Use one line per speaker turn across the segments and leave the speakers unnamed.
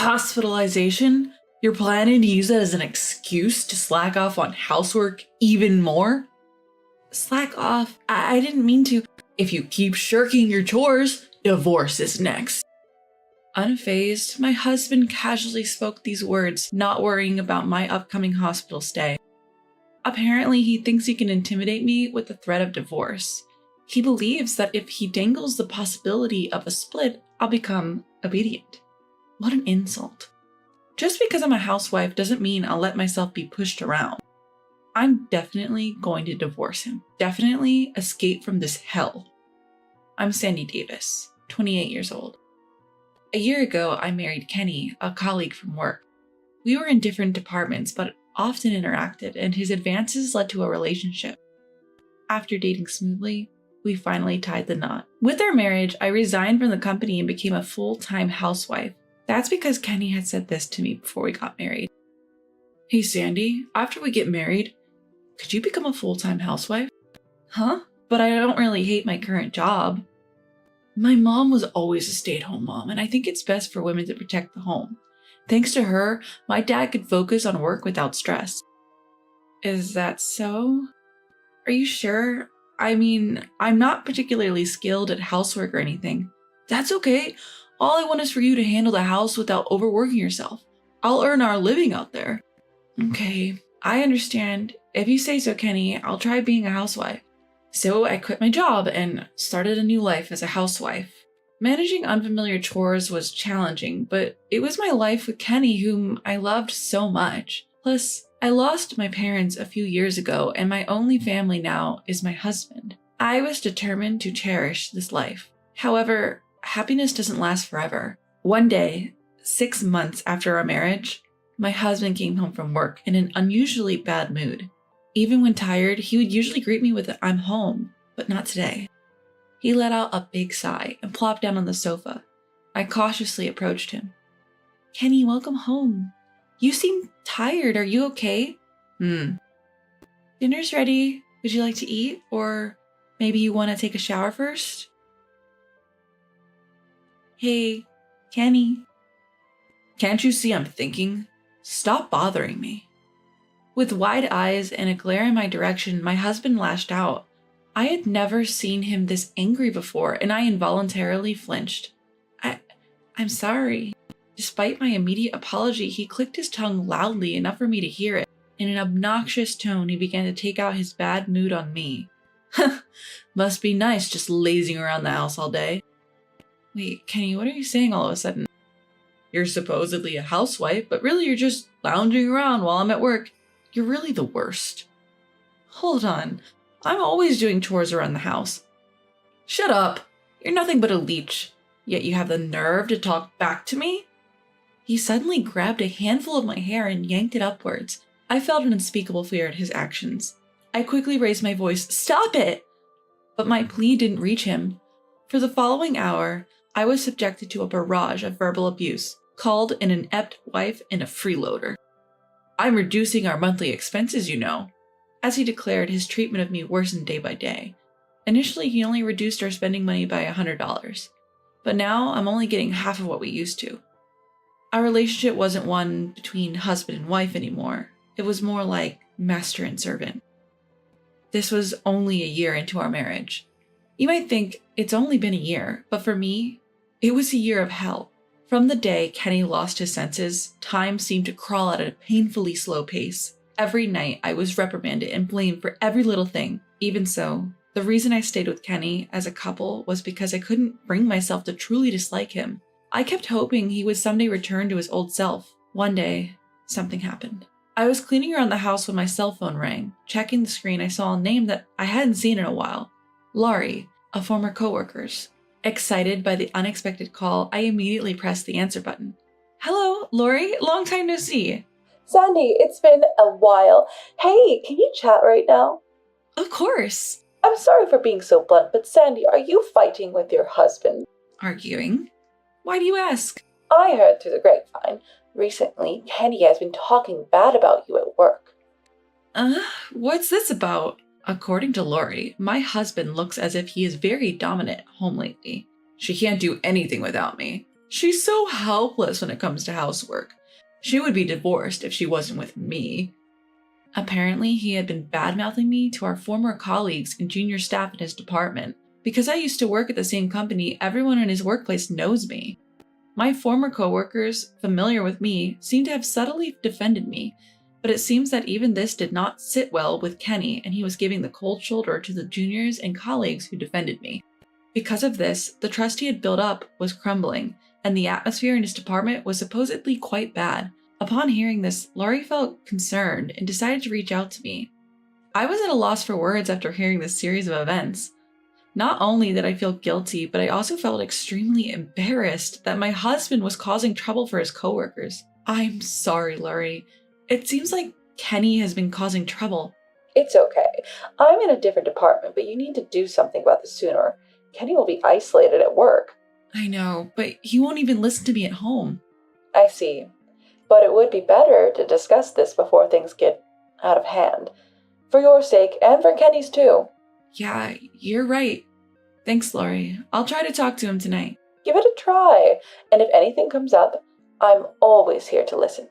Hospitalization? You're planning to use that as an excuse to slack off on housework even more? Slack off? I didn't mean to. If you keep shirking your chores, divorce is next. Unfazed, my husband casually spoke these words, not worrying about my upcoming hospital stay. Apparently, he thinks he can intimidate me with the threat of divorce. He believes that if he dangles the possibility of a split, I'll become obedient. What an insult. Just because I'm a housewife doesn't mean I'll let myself be pushed around. I'm definitely going to divorce him. Definitely escape from this hell. I'm Sandy Davis, 28 years old. A year ago, I married Kenny, a colleague from work. We were in different departments, but often interacted, and his advances led to a relationship. After dating smoothly, we finally tied the knot. With our marriage, I resigned from the company and became a full-time housewife. That's because Kenny had said this to me before we got married. Hey Sandy, after we get married, could you become a full-time housewife? Huh? But I don't really hate my current job. My mom was always a stay-at-home mom, and I think it's best for women to protect the home. Thanks to her, my dad could focus on work without stress. Is that so? Are you sure? I mean, I'm not particularly skilled at housework or anything. That's okay. All I want is for you to handle the house without overworking yourself. I'll earn our living out there. Okay, I understand. If you say so, Kenny, I'll try being a housewife. So I quit my job and started a new life as a housewife. Managing unfamiliar chores was challenging, but it was my life with Kenny, whom I loved so much. Plus, I lost my parents a few years ago, and my only family now is my husband. I was determined to cherish this life. However, happiness doesn't last forever. One day, 6 months after our marriage, my husband came home from work in an unusually bad mood. Even when tired, he would usually greet me with "I'm home," but not today. He let out a big sigh and plopped down on the sofa. I cautiously approached him. Kenny, welcome home. You seem tired. Are you okay? Dinner's ready. Would you like to eat? Or maybe you want to take a shower first? Hey, Kenny. Can't you see I'm thinking? Stop bothering me. With wide eyes and a glare in my direction, my husband lashed out. I had never seen him this angry before, and I involuntarily flinched. I'm sorry. Despite my immediate apology, he clicked his tongue loudly enough for me to hear it. In an obnoxious tone, he began to take out his bad mood on me. Must be nice just lazing around the house all day. Wait, Kenny, what are you saying all of a sudden? You're supposedly a housewife, but really you're just lounging around while I'm at work. You're really the worst. Hold on. I'm always doing chores around the house. Shut up. You're nothing but a leech. Yet you have the nerve to talk back to me? He suddenly grabbed a handful of my hair and yanked it upwards. I felt an unspeakable fear at his actions. I quickly raised my voice. Stop it! But my plea didn't reach him. For the following hour, I was subjected to a barrage of verbal abuse, called an inept wife and a freeloader. I'm reducing our monthly expenses, you know. As he declared, his treatment of me worsened day by day. Initially, he only reduced our spending money by $100. But now, I'm only getting half of what we used to. Our relationship wasn't one between husband and wife anymore. It was more like master and servant. This was only a year into our marriage. You might think it's only been a year, but for me, it was a year of hell. From the day Kenny lost his senses, time seemed to crawl at a painfully slow pace. Every night, I was reprimanded and blamed for every little thing. Even so, the reason I stayed with Kenny as a couple was because I couldn't bring myself to truly dislike him. I kept hoping he would someday return to his old self. One day, something happened. I was cleaning around the house when my cell phone rang. Checking the screen, I saw a name that I hadn't seen in a while. Laurie, a former coworker's. Excited by the unexpected call, I immediately pressed the answer button. Hello, Laurie. Long time no see.
Sandy, it's been a while. Hey, can you chat right now?
Of course.
I'm sorry for being so blunt, but Sandy, are you fighting with your husband?
Arguing? Why do you ask?
I heard through the grapevine. Recently, Kenny has been talking bad about you at work.
What's this about? According to Laurie, my husband looks as if he is very dominant at home lately. She can't do anything without me. She's so helpless when it comes to housework. She would be divorced if she wasn't with me. Apparently, he had been bad-mouthing me to our former colleagues and junior staff in his department. Because I used to work at the same company, everyone in his workplace knows me. My former coworkers, familiar with me, seem to have subtly defended me, but it seems that even this did not sit well with Kenny, and he was giving the cold shoulder to the juniors and colleagues who defended me. Because of this, the trust he had built up was crumbling, and the atmosphere in his department was supposedly quite bad. Upon hearing this, Laurie felt concerned and decided to reach out to me. I was at a loss for words after hearing this series of events. Not only did I feel guilty, but I also felt extremely embarrassed that my husband was causing trouble for his coworkers. I'm sorry, Laurie. It seems like Kenny has been causing trouble.
It's okay. I'm in a different department, but you need to do something about this sooner. Kenny will be isolated at work.
I know, but he won't even listen to me at home.
I see. But it would be better to discuss this before things get out of hand. For your sake, and for Kenny's too.
Yeah, you're right. Thanks, Laurie. I'll try to talk to him tonight.
Give it a try, and if anything comes up, I'm always here to listen.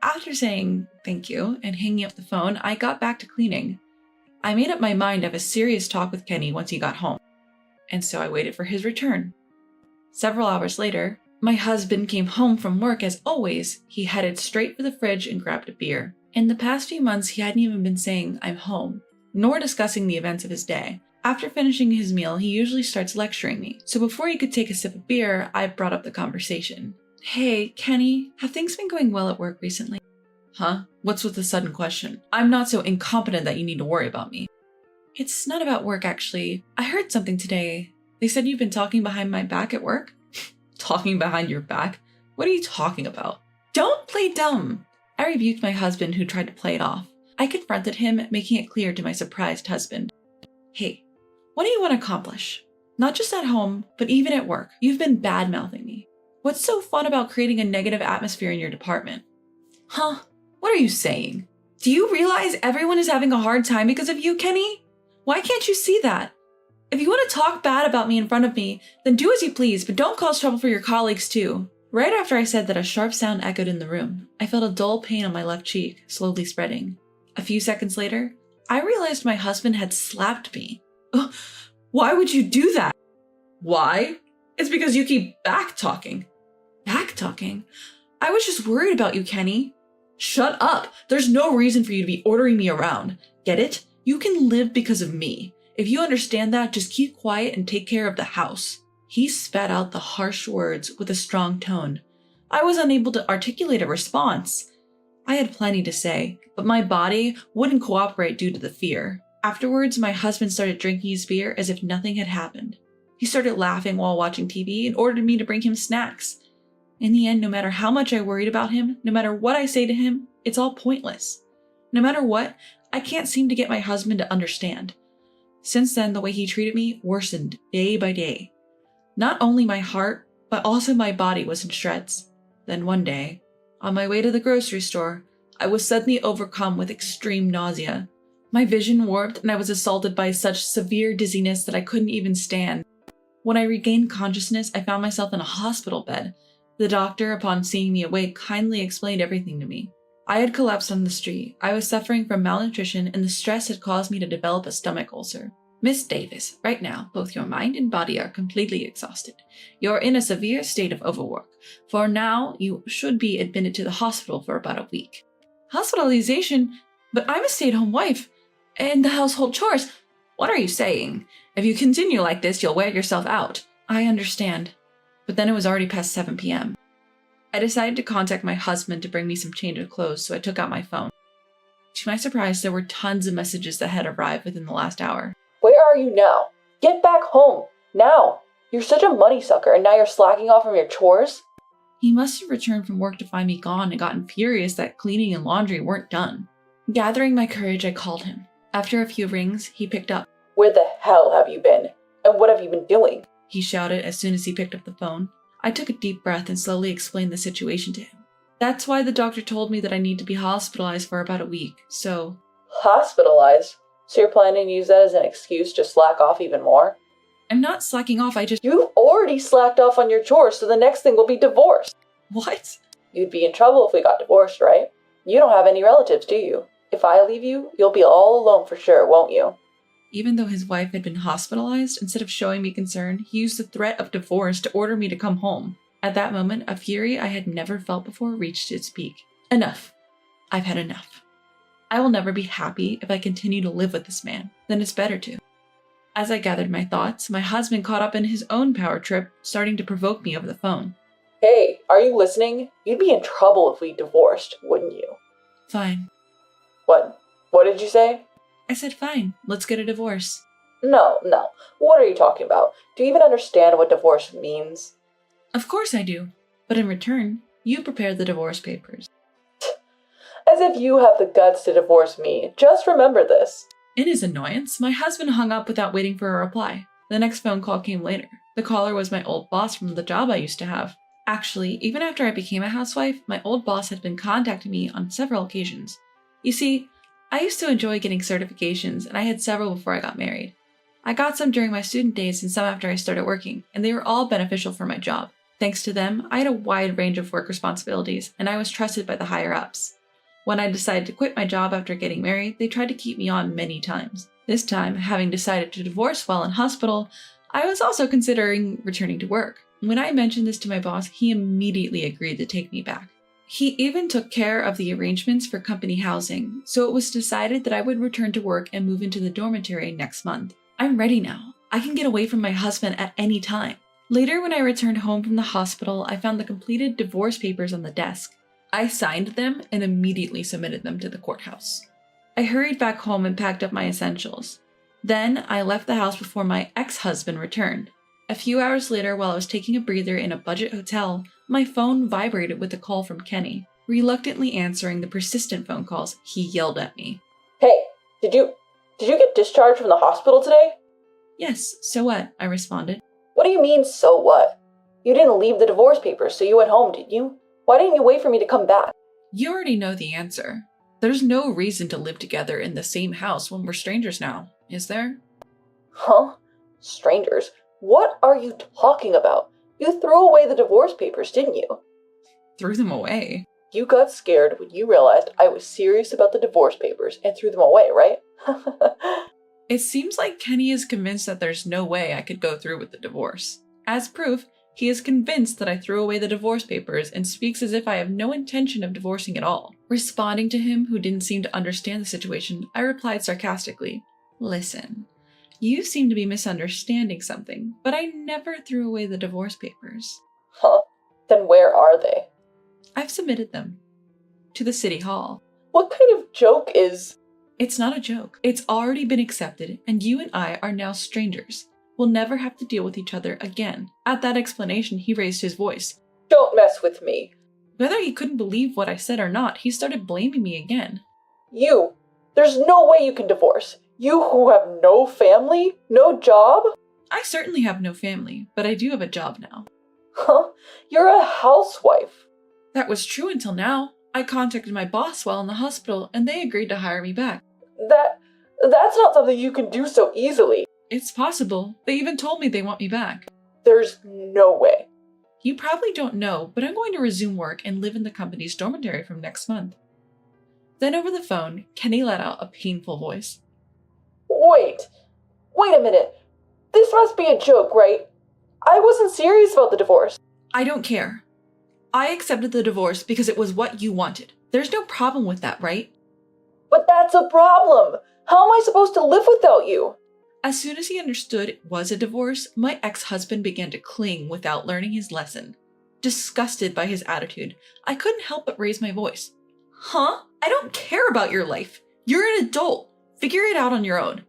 After saying thank you and hanging up the phone, I got back to cleaning. I made up my mind to have a serious talk with Kenny once he got home, and so I waited for his return. Several hours later, my husband came home from work as always. He headed straight for the fridge and grabbed a beer. In the past few months, he hadn't even been saying, "I'm home," nor discussing the events of his day. After finishing his meal, he usually starts lecturing me. So before he could take a sip of beer, I brought up the conversation. Hey, Kenny, have things been going well at work recently? Huh? What's with the sudden question? I'm not so incompetent that you need to worry about me. It's not about work, actually. I heard something today. They said you've been talking behind my back at work? Talking behind your back? What are you talking about? Don't play dumb! I rebuked my husband, who tried to play it off. I confronted him, making it clear to my surprised husband. Hey, what do you want to accomplish? Not just at home, but even at work. You've been bad-mouthing me. What's so fun about creating a negative atmosphere in your department? Huh? What are you saying? Do you realize everyone is having a hard time because of you, Kenny? Why can't you see that? If you want to talk bad about me in front of me, then do as you please, but don't cause trouble for your colleagues too. Right after I said that, a sharp sound echoed in the room. I felt a dull pain on my left cheek, slowly spreading. A few seconds later, I realized my husband had slapped me. Why would you do that? Why? It's because you keep back-talking. Back-talking? I was just worried about you, Kenny. Shut up! There's no reason for you to be ordering me around. Get it? You can live because of me. If you understand that, just keep quiet and take care of the house. He spat out the harsh words with a strong tone. I was unable to articulate a response. I had plenty to say, but my body wouldn't cooperate due to the fear. Afterwards, my husband started drinking his beer as if nothing had happened. He started laughing while watching TV and ordered me to bring him snacks. In the end, no matter how much I worried about him, no matter what I say to him, it's all pointless. No matter what, I can't seem to get my husband to understand. Since then, the way he treated me worsened day by day. Not only my heart, but also my body was in shreds. Then one day, on my way to the grocery store, I was suddenly overcome with extreme nausea. My vision warped and I was assaulted by such severe dizziness that I couldn't even stand. When I regained consciousness, I found myself in a hospital bed. The doctor, upon seeing me awake, kindly explained everything to me. I had collapsed on the street. I was suffering from malnutrition, and the stress had caused me to develop a stomach ulcer. Miss Davis, right now, both your mind and body are completely exhausted. You're in a severe state of overwork. For now, you should be admitted to the hospital for about a week. Hospitalization? But I'm a stay-at-home wife. And the household chores. What are you saying? If you continue like this, you'll wear yourself out. I understand. But then it was already past 7 p.m. I decided to contact my husband to bring me some change of clothes, so I took out my phone. To my surprise, there were tons of messages that had arrived within the last hour.
Where are you now? Get back home, now! You're such a money sucker, and now you're slacking off from your chores?
He must have returned from work to find me gone and gotten furious that cleaning and laundry weren't done. Gathering my courage, I called him. After a few rings, he picked up.
Where the hell have you been? And what have you been doing?
He shouted as soon as he picked up the phone. I took a deep breath and slowly explained the situation to him. That's why the doctor told me that I need to be hospitalized for about a week, so...
Hospitalized? So you're planning to use that as an excuse to slack off even more?
I'm not slacking off,
You've already slacked off on your chores, so the next thing will be divorce.
What?
You'd be in trouble if we got divorced, right? You don't have any relatives, do you? If I leave you, you'll be all alone for sure, won't you?
Even though his wife had been hospitalized, instead of showing me concern, he used the threat of divorce to order me to come home. At that moment, a fury I had never felt before reached its peak. Enough. I've had enough. I will never be happy if I continue to live with this man. Then it's better to. As I gathered my thoughts, my husband caught up in his own power trip, starting to provoke me over the phone.
Hey, are you listening? You'd be in trouble if we divorced, wouldn't you?
Fine.
What? What did you say?
I said fine. Let's get a divorce.
No. What are you talking about? Do you even understand what divorce means?
Of course I do. But in return, you prepared the divorce papers.
As if you have the guts to divorce me. Just remember this.
In his annoyance, my husband hung up without waiting for a reply. The next phone call came later. The caller was my old boss from the job I used to have. Actually, even after I became a housewife, my old boss had been contacting me on several occasions. You see, I used to enjoy getting certifications, and I had several before I got married. I got some during my student days and some after I started working, and they were all beneficial for my job. Thanks to them, I had a wide range of work responsibilities, and I was trusted by the higher-ups. When I decided to quit my job after getting married, they tried to keep me on many times. This time, having decided to divorce while in hospital, I was also considering returning to work. When I mentioned this to my boss, he immediately agreed to take me back. He even took care of the arrangements for company housing, so it was decided that I would return to work and move into the dormitory next month. I'm ready now. I can get away from my husband at any time. Later, when I returned home from the hospital, I found the completed divorce papers on the desk. I signed them and immediately submitted them to the courthouse. I hurried back home and packed up my essentials. Then, I left the house before my ex-husband returned. A few hours later, while I was taking a breather in a budget hotel, my phone vibrated with a call from Kenny. Reluctantly answering the persistent phone calls, he yelled at me.
Hey, did you get discharged from the hospital today?
Yes, so what? I responded.
What do you mean, so what? You didn't leave the divorce papers, so you went home, did you? Why didn't you wait for me to come back?
You already know the answer. There's no reason to live together in the same house when we're strangers now, is there?
Huh? Strangers? What are you talking about? You threw away the divorce papers, didn't you?
Threw them away?
You got scared when you realized I was serious about the divorce papers and threw them away, right?
It seems like Kenny is convinced that there's no way I could go through with the divorce. As proof, he is convinced that I threw away the divorce papers and speaks as if I have no intention of divorcing at all. Responding to him, who didn't seem to understand the situation, I replied sarcastically, "Listen, you seem to be misunderstanding something, but I never threw away the divorce papers."
Huh? Then where are they?
I've submitted them. To the city hall.
What kind of joke is...
It's not a joke. It's already been accepted, and you and I are now strangers. We'll never have to deal with each other again. At that explanation, he raised his voice.
Don't mess with me.
Whether he couldn't believe what I said or not, he started blaming me again.
You! There's no way you can divorce. You who have no family? No job?
I certainly have no family, but I do have a job now.
Huh? You're a housewife.
That was true until now. I contacted my boss while in the hospital, and they agreed to hire me back.
That's not something you can do so easily.
It's possible. They even told me they want me back.
There's no way.
You probably don't know, but I'm going to resume work and live in the company's dormitory from next month. Then over the phone, Kenny let out a painful voice.
Wait a minute. This must be a joke, right? I wasn't serious about the divorce.
I don't care. I accepted the divorce because it was what you wanted. There's no problem with that, right?
But that's a problem. How am I supposed to live without you?
As soon as he understood it was a divorce, my ex-husband began to cling without learning his lesson. Disgusted by his attitude, I couldn't help but raise my voice. Huh? I don't care about your life. You're an adult. Figure it out on your own.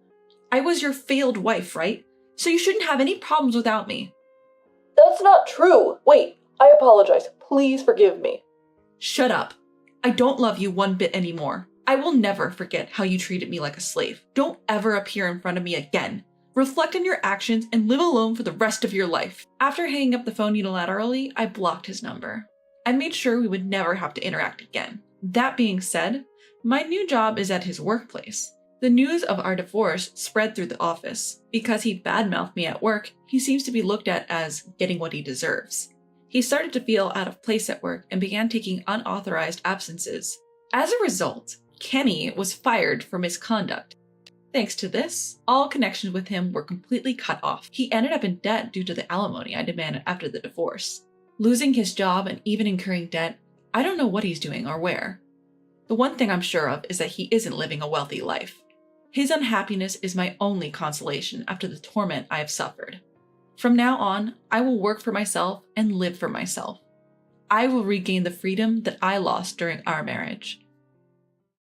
I was your failed wife, right? So you shouldn't have any problems without me.
That's not true. Wait, I apologize. Please forgive me.
Shut up. I don't love you one bit anymore. I will never forget how you treated me like a slave. Don't ever appear in front of me again. Reflect on your actions and live alone for the rest of your life. After hanging up the phone unilaterally, I blocked his number. I made sure we would never have to interact again. That being said, my new job is at his workplace. The news of our divorce spread through the office. Because he badmouthed me at work, he seems to be looked at as getting what he deserves. He started to feel out of place at work and began taking unauthorized absences. As a result, Kenny was fired for misconduct. Thanks to this, all connections with him were completely cut off. He ended up in debt due to the alimony I demanded after the divorce. Losing his job and even incurring debt, I don't know what he's doing or where. The one thing I'm sure of is that he isn't living a wealthy life. His unhappiness is my only consolation after the torment I have suffered. From now on, I will work for myself and live for myself. I will regain the freedom that I lost during our marriage.